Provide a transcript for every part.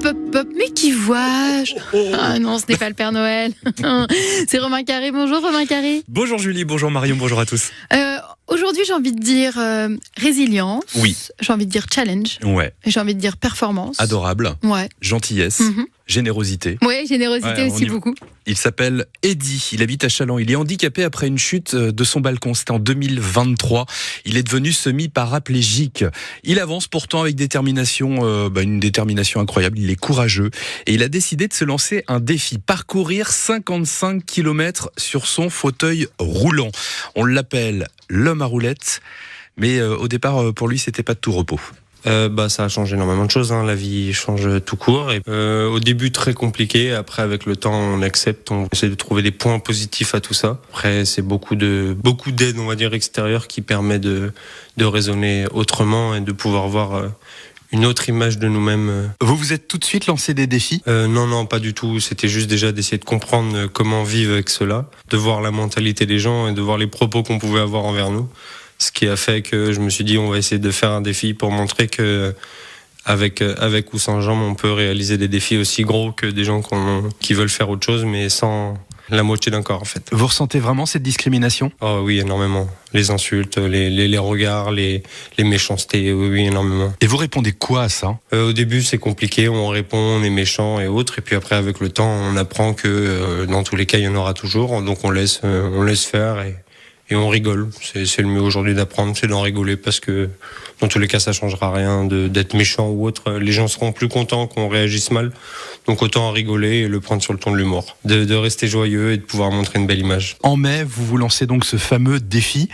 Mais qui vois-je? Ah non, ce n'est pas le Père Noël. C'est Romain Carré. Bonjour Romain Carré. Bonjour Julie, bonjour Marion, bonjour à tous. Aujourd'hui, j'ai envie de dire résilience. Oui. J'ai envie de dire challenge. Ouais. J'ai envie de dire performance. Adorable. Ouais. Gentillesse. Générosité. Ouais, générosité aussi beaucoup. Il s'appelle Eddy, il habite à Châlons. Il est handicapé après une chute de son balcon. C'était en 2023. Il est devenu semi-paraplégique. Il avance pourtant avec détermination, une détermination incroyable. Il est courageux et il a décidé de se lancer un défi. Parcourir 55 km sur son fauteuil roulant. On l'appelle l'homme à roulettes. Mais au départ, pour lui, c'était pas de tout repos. Ça a changé énormément de choses, la vie change tout court. Et, au début très compliqué, après avec le temps on accepte, on essaie de trouver des points positifs à tout ça. Après c'est beaucoup d'aide, on va dire, extérieure qui permet de raisonner autrement et de pouvoir voir une autre image de nous-mêmes. Vous vous êtes tout de suite lancé des défis ? Non, pas du tout. C'était juste déjà d'essayer de comprendre comment vivre avec cela, de voir la mentalité des gens et de voir les propos qu'on pouvait avoir envers nous. Ce qui a fait que je me suis dit, on va essayer de faire un défi pour montrer que avec ou sans jambes, on peut réaliser des défis aussi gros que des gens qui veulent faire autre chose, mais sans la moitié d'un corps, en fait. Vous ressentez vraiment cette discrimination ? Oh oui, énormément. Les insultes, les regards, les méchancetés, oui, énormément. Et vous répondez quoi à ça ? Au début, c'est compliqué, on répond, on est méchant et autres, et puis après, avec le temps, on apprend que dans tous les cas, il y en aura toujours, donc on laisse faire et on rigole. C'est le mieux aujourd'hui d'apprendre, c'est d'en rigoler parce que dans tous les cas, ça changera rien d'être méchant ou autre. Les gens seront plus contents qu'on réagisse mal. Donc autant en rigoler et le prendre sur le ton de l'humour. De rester joyeux et de pouvoir montrer une belle image. En mai, vous vous lancez donc ce fameux défi.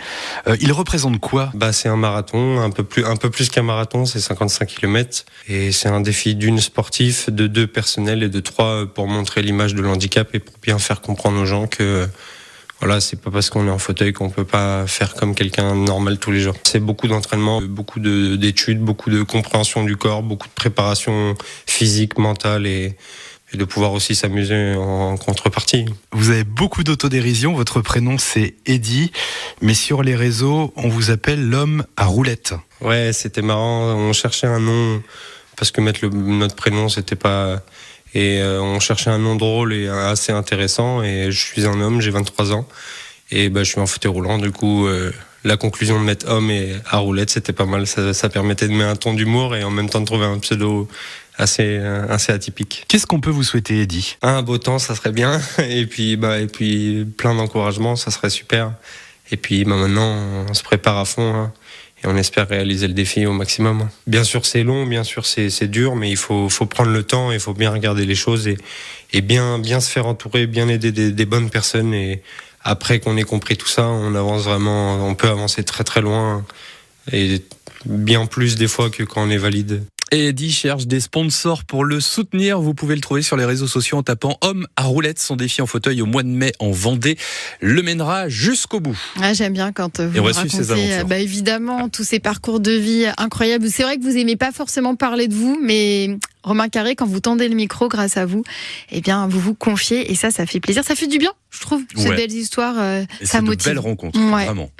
Il représente quoi ? C'est un marathon, un peu plus qu'un marathon, c'est 55 km. Et c'est un défi d'une sportive, de 2 personnels et de 3 pour montrer l'image de l'handicap et pour bien faire comprendre aux gens que voilà, c'est pas parce qu'on est en fauteuil qu'on peut pas faire comme quelqu'un normal tous les jours. C'est beaucoup d'entraînement, beaucoup d'études, beaucoup de compréhension du corps, beaucoup de préparation physique, mentale et de pouvoir aussi s'amuser en contrepartie. Vous avez beaucoup d'autodérision, votre prénom c'est Eddy, mais sur les réseaux, on vous appelle l'homme à roulettes. Ouais, c'était marrant, on cherchait un nom, parce que mettre notre prénom, c'était pas... Et on cherchait un nom drôle et assez intéressant. Et je suis un homme, j'ai 23 ans. Et je suis en fauteuil roulant. Du coup, la conclusion de mettre homme et à roulette, c'était pas mal. Ça permettait de mettre un ton d'humour et en même temps de trouver un pseudo assez atypique. Qu'est-ce qu'on peut vous souhaiter, Eddy ? Un beau temps, ça serait bien. Et puis plein d'encouragement, ça serait super. Et puis maintenant, on se prépare à fond. Et on espère réaliser le défi au maximum. Bien sûr, c'est long, bien sûr, c'est dur, mais il faut prendre le temps, il faut bien regarder les choses et bien se faire entourer, bien aider des bonnes personnes. Et après qu'on ait compris tout ça, on avance vraiment, on peut avancer très très loin et bien plus des fois que quand on est valide. Et Eddy cherche des sponsors pour le soutenir. Vous pouvez le trouver sur les réseaux sociaux en tapant homme à roulettes. Son défi en fauteuil au mois de mai en Vendée le mènera jusqu'au bout. J'aime bien quand vous racontez évidemment tous ces parcours de vie incroyables. C'est vrai que vous aimez pas forcément parler de vous, mais Romain Carré, quand vous tendez le micro grâce à vous, vous vous confiez et ça fait plaisir. Ça fait du bien, je trouve. Ces belles histoires, ça motive. C'est de belles rencontres, vraiment.